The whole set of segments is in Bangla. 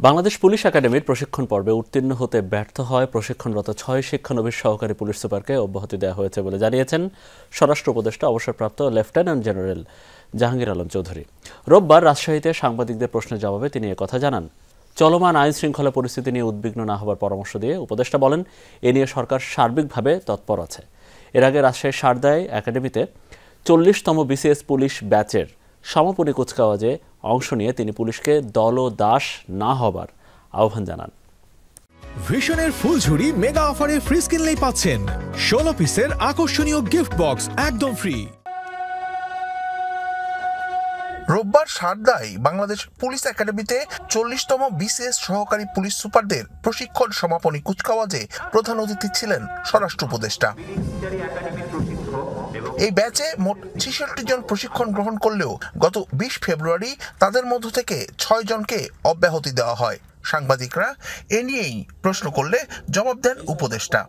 বাংলাদেশ পুলিশ একাডেমির প্রশিক্ষণ পর্বে উত্তীর্ণ হতে ব্যর্থ হয় প্রশিক্ষণরত ৬ শিক্ষানবিশ সহকারী পুলিশ সুপারকে অব্যাহতি দেওয়া হয়েছে বলে জানিয়েছেন স্বরাষ্ট্র উপদেষ্টা অবসরপ্রাপ্ত লেফটেন্যান্ট জেনারেল জাহাঙ্গীর আলম চৌধুরী। রোববার রাজশাহীতে সাংবাদিকদের প্রশ্নের জবাবে তিনি একথা জানান। চলমান আইন শৃঙ্খলা পরিস্থিতি নিয়ে উদ্বিগ্ন না হওয়ার পরামর্শ দিয়ে উপদেষ্টা বলেন, এ নিয়ে সরকার সার্বিকভাবে তৎপর আছে। এর আগে রাজশাহীর শারদায় একাডেমিতে ৪০তম বিসিএস পুলিশ ব্যাচের সমাপনী কুচকাওয়াজে অংশ নিয়ে তিনি পুলিশকে দল ও দাস না হবার আহ্বান জানান। ভিশনের ফুলঝুরি মেগা অফারে ফ্রিজ কিনলেই পাচ্ছেন ১৬ পিসের আকর্ষণীয় গিফট বক্স একদম ফ্রি। রোববার শারদায় বাংলাদেশ পুলিশ একাডেমিতে ৪০তম বিসিএস সহকারী পুলিশ সুপারদের প্রশিক্ষণ সমাপনী কুচকাওয়াজে প্রধান অতিথি ছিলেন স্বরাষ্ট্র উপদেষ্টা। এই ব্যাচে মোট ৬৬ জন প্রশিক্ষণ গ্রহণ করলেও গত ২০ ফেব্রুয়ারি তাদের মধ্য থেকে ৬ জনকে অব্যাহতি দেওয়া হয়। সাংবাদিকরা এ নিয়েই প্রশ্ন করলে জবাব দেন উপদেষ্টা।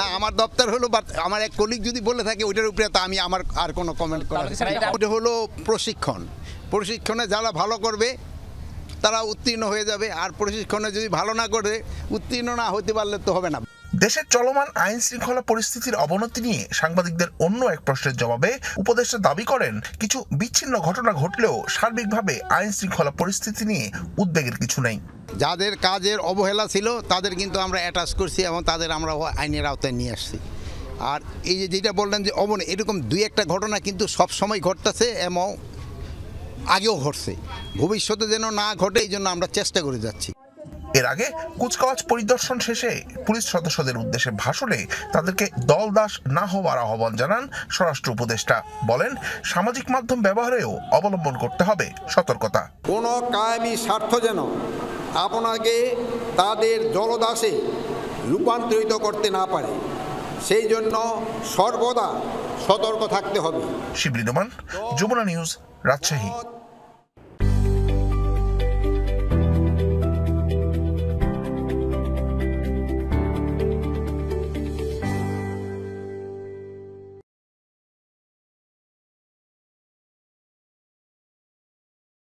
না, আমার দপ্তর হলো, আমার এক কলিগ যদি বলে থাকে ওইটার উপরে তো আমি আমার আর কোনো কমেন্ট করার। ওটা হলো প্রশিক্ষণে যারা ভালো করবে তারা উত্তীর্ণ হয়ে যাবে, আর প্রশিক্ষণে যদি ভালো না করে উত্তীর্ণ না হতে পারলে তো হবে না। দেশের চলমান আইন শৃঙ্খলা পরিস্থিতির অবনতি নিয়ে সাংবাদিকদের অন্য এক প্রশ্নের জবাবে উপদেষ্টা দাবি করেন, কিছু বিচ্ছিন্ন ঘটনা ঘটলেও সার্বিকভাবে আইন শৃঙ্খলা পরিস্থিতি নিয়ে উদ্বেগের কিছু নেই। যাদের কাজের অবহেলা ছিল তাদের কিন্তু আমরা অ্যাটাচ করছি এবং তাদের আমরা আইনের আওতায় নিয়ে আসছি। আর এই যে যেটা বললেন যে এরকম দুই একটা ঘটনা কিন্তু সব সময় ঘটতেছে এবং আগেও ঘটছে, ভবিষ্যতে যেন না ঘটে এই জন্য আমরা চেষ্টা করে যাচ্ছি। এর আগে কুচকাওয়াজ পরিদর্শন শেষে পুলিশ সদস্যদের উদ্দেশ্যে ভাষণে তাদেরকে দল দাস না হওয়ার আহ্বান জানান স্বরাষ্ট্র উপদেষ্টা। বলেন, সামাজিক মাধ্যম ব্যবহারেও অবলম্বন করতে হবে সতর্কতা। কোনো কায়েমি স্বার্থ যেন আপনাকে তাদের দলদাসে রূপান্তরিত করতে না পারে, সেই জন্য সর্বদা সতর্ক থাকতে হবে। শিবলি নোমান, যমুনা নিউজ, রাজশাহী।